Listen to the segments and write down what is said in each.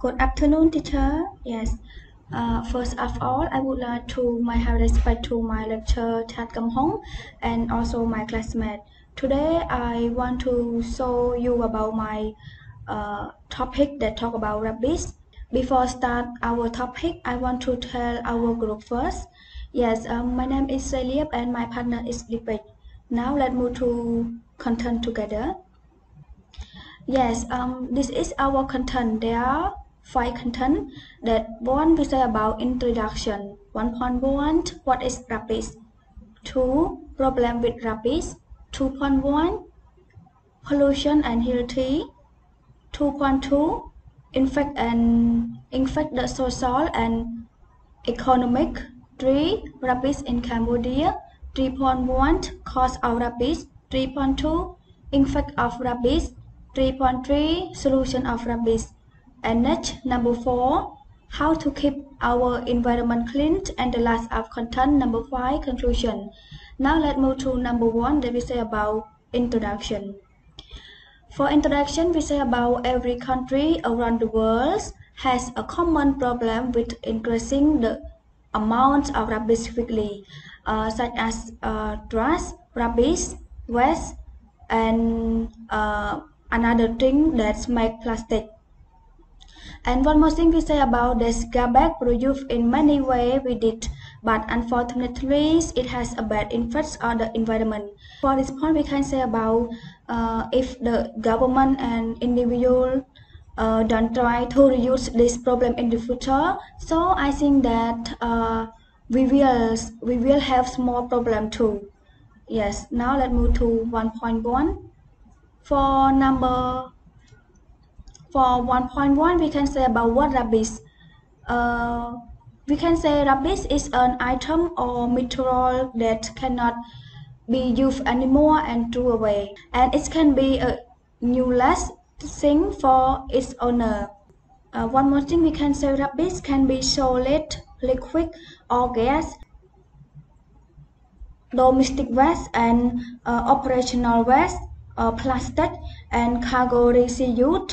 Good afternoon, teacher. Yes. First of all, I would like to have respect to my lecturer Chat Kam Hong and also my classmate. Today, I want to show you about my topic that talk about rabbits. Before start our topic, I want to tell our group first. Yes, my name is Sreyleap and my partner is Pich. Now let's move to content together. Yes, this is our content. There are 5 content. That one we say about introduction. 1.1 what is rabbits. 2 problem with rabbits. 2.1 pollution and healthy. 2.2 infect the social and economic. 3 rabbits in Cambodia. 3.1 cause of rabbits. 3.2 infect of rabbits. 3.3 solution of rabbits. And next, number 4, how to keep our environment clean. And the last of content, number 5, conclusion. Now let's move to number 1 that we say about introduction. For introduction, we say about every country around the world has a common problem with increasing the amount of rubbish quickly, such as trash, rubbish, waste, and another thing that's make plastic. And one more thing we say about this garbage produced in many ways we did, but unfortunately it has a bad effect on the environment. For this point we can say about if the government and individual don't try to reduce this problem in the future, so I think that we will have small problem too. Yes, now let's move to 1.1. For 1.1 we can say about what rubbish. We can say rubbish is an item or material that cannot be used anymore and thrown away, and it can be a useless thing for its owner. One more thing we can say rubbish can be solid, liquid or gas, domestic waste and operational waste, plastic and cargo residue,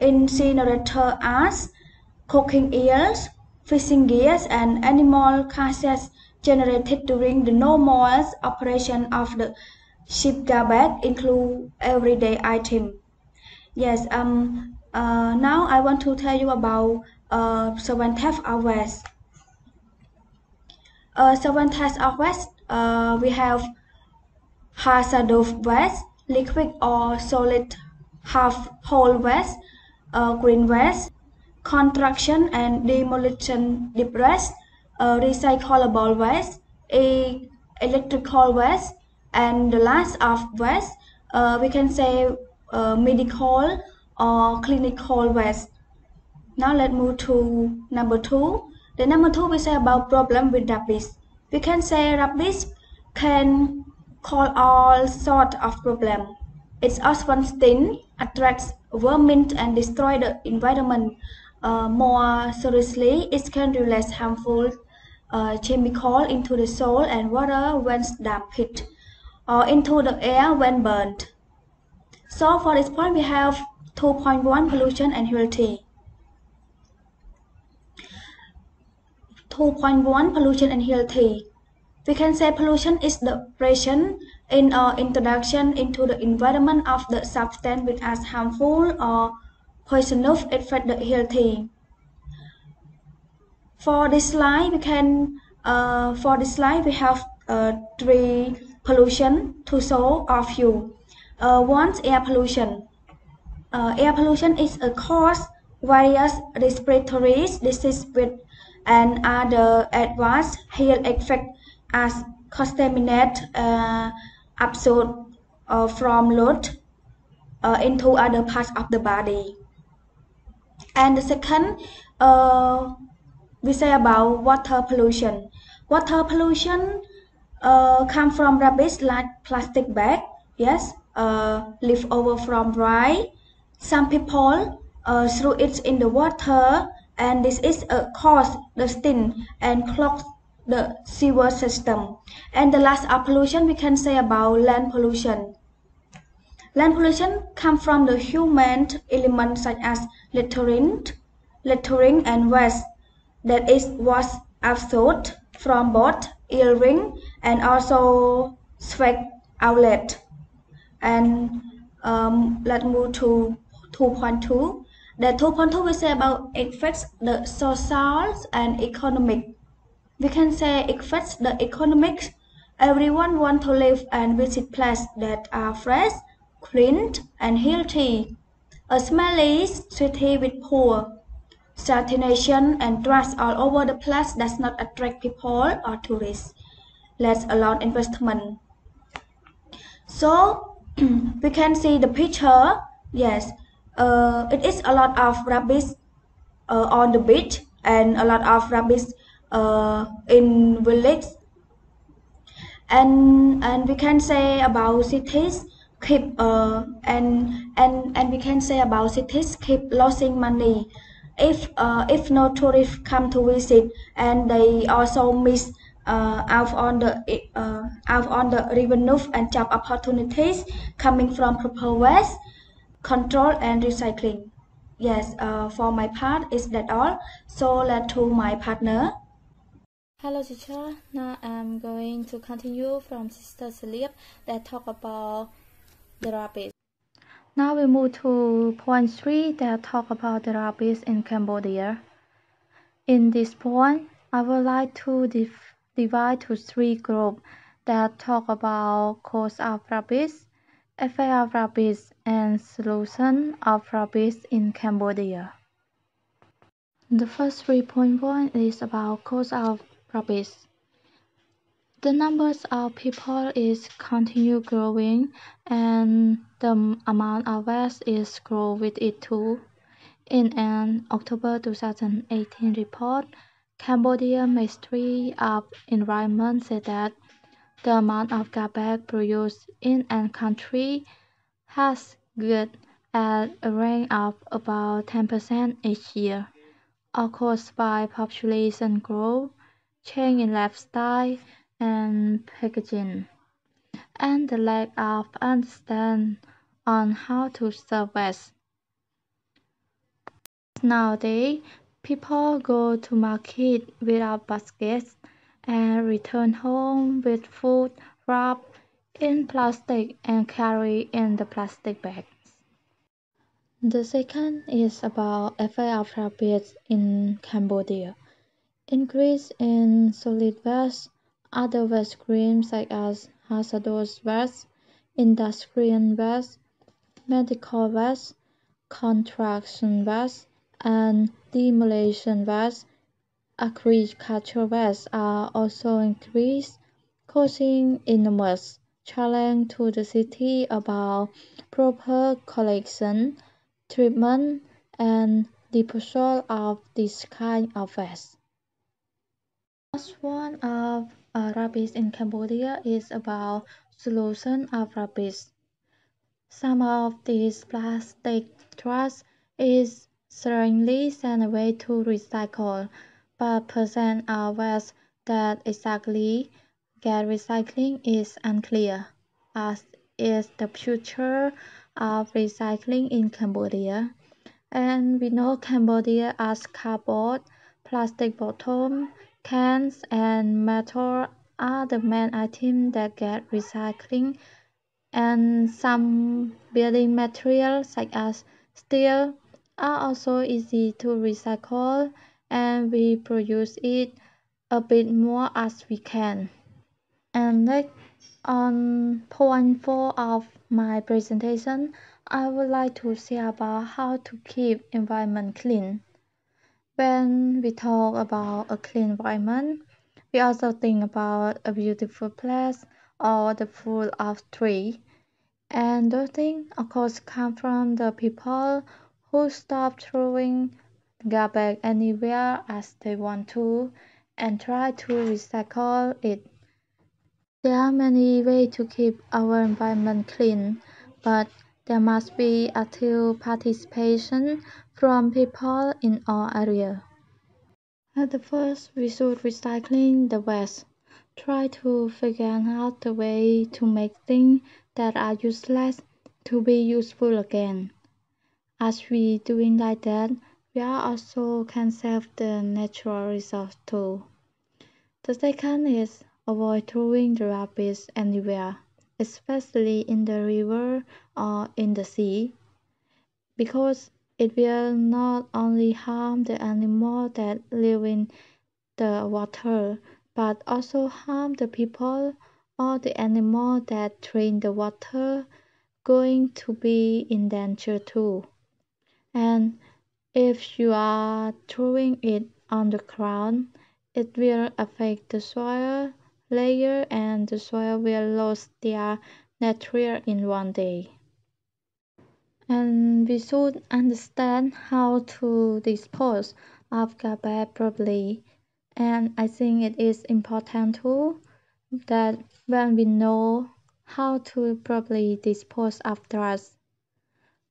incinerator ash, cooking eels, fishing gears and animal carcasses generated during the normal operation of the ship garbage include everyday item. Yes, now I want to tell you about 7 types of waste. 7 types of waste. We have hazardous waste, liquid or solid half whole waste, green waste, construction and demolition debris, recyclable waste, electrical waste, and the last of waste we can say medical or clinical waste. Now let's move to number 2. The number 2 we say about problem with rubbish. We can say rubbish can cause all sorts of problems. It often stings, attracts vermin and destroys the environment. More seriously, it can release harmful chemicals into the soil and water when dumped, or into the air when burned. So for this point, we have 2.1 pollution and healthy. 2.1 pollution and healthy. We can say pollution is the presence in or introduction into the environment of the substance which has harmful or poisonous affect the healthy. For this slide, we have 3 pollution to show of you. One, air pollution. Air pollution is a cause various respiratory diseases with and other adverse health effects as contaminate absorbed from load into other parts of the body. And the second, we say about water pollution. Water pollution comes from rubbish like plastic bag, yes, leftover from rice. Some people throw it in the water, and this is a cause the stink and clogs the sewer system. And the last pollution we can say about land pollution. Land pollution comes from the human elements such as littering, lettering and waste that is was absorbed from both earring and also swag outlet. And let's move to 2.2. The 2.2 we say about affects the social and economic. We can say it affects the economics. Everyone want to live and visit places that are fresh, clean, and healthy. A smelly city with poor sanitation and trash all over the place does not attract people or tourists, let alone investment. So we can see the picture. Yes, it is a lot of rubbish on the beach and a lot of rubbish in village. And we can say about cities keep and we can say about cities keep losing money if no tourists come to visit, and they also miss out on the revenue and job opportunities coming from proper waste control and recycling. Yes, for my part is that all. So let's to my partner. Hello teacher, now I'm going to continue from Sister Sreyleap that talk about the rabbits. Now we move to point 3 that talk about the rabbits in Cambodia. In this point, I would like to divide to 3 groups that talk about cause of rabbits, effect of rabbits, and solution of rabbits in Cambodia. The first 3.1 is about cause of rabbits. The numbers of people is continue growing, and the amount of waste is grow with it too. In an October 2018 report, Cambodia Ministry of Environment said that the amount of garbage produced in a country has got at a rate of about 10% each year, all caused by population growth, change in lifestyle, and packaging, and the lack of understanding on how to serve waste. Nowadays, people go to market without baskets and return home with food wrapped in plastic and carry in the plastic bags. The second is about effect of rabbits in Cambodia. Increase in solid waste, other waste streams such as hazardous waste, industrial waste, medical waste, construction waste, and demolition waste. Agricultural waste are also increased, causing enormous challenge to the city about proper collection, treatment, and disposal of this kind of waste. Last one of rubbish in Cambodia is about solution of rubbish. Some of these plastic trash is certainly sent away to recycle, but percent of waste that exactly get recycling is unclear, as is the future of recycling in Cambodia. And we know Cambodia as cardboard, plastic bottle, cans, and metal are the main items that get recycling, and some building materials such as steel are also easy to recycle, and we produce it a bit more as we can. And next, on point 4 of my presentation, I would like to share about how to keep environment clean. When we talk about a clean environment, we also think about a beautiful place or the full of trees. And those things, of course, come from the people who stop throwing garbage anywhere as they want to and try to recycle it. There are many ways to keep our environment clean, but there must be active participation from people in all areas. At the first, we should recycling the waste. Try to figure out the way to make things that are useless to be useful again. As we doing like that, we also can save the natural resource too. The second is avoid throwing the rubbish anywhere, especially in the river or in the sea, because it will not only harm the animals that live in the water, but also harm the people or the animals that drink the water going to be in danger too. And if you are throwing it on the ground, it will affect the soil layer and the soil will lose their nutrients in one day. And we should understand how to dispose of garbage properly. And I think it is important too that when we know how to properly dispose of trash,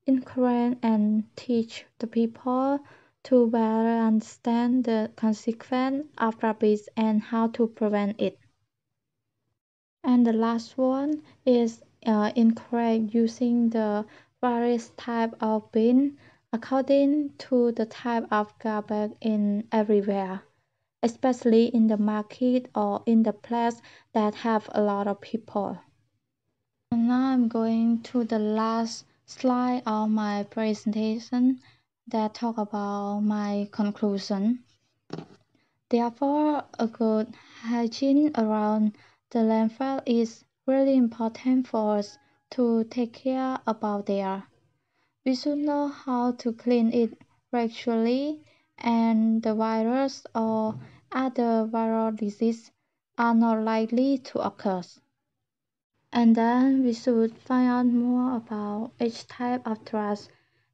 encourage and teach the people to better understand the consequence of rubbish and how to prevent it. And the last one is encourage using the various type of bin according to the type of garbage in everywhere, especially in the market or in the place that have a lot of people. And now I'm going to the last slide of my presentation that talk about my conclusion. Therefore, a good hygiene around the landfill is really important for us to take care about there. We should know how to clean it regularly and the virus or other viral diseases are not likely to occur. And then we should find out more about each type of trash.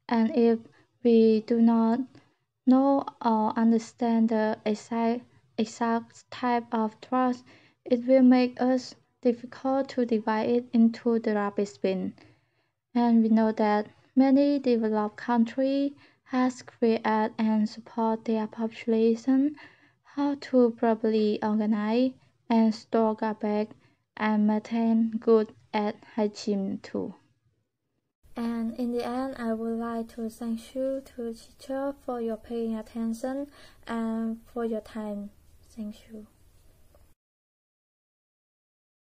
And if we do not know or understand the exact type of trash, it will make us difficult to divide it into the rubbish bin. And we know that many developed countries has created and support their population how to properly organize and store garbage and maintain good at hygiene too. And in the end, I would like to thank you to teacher for your paying attention and for your time. Thank you.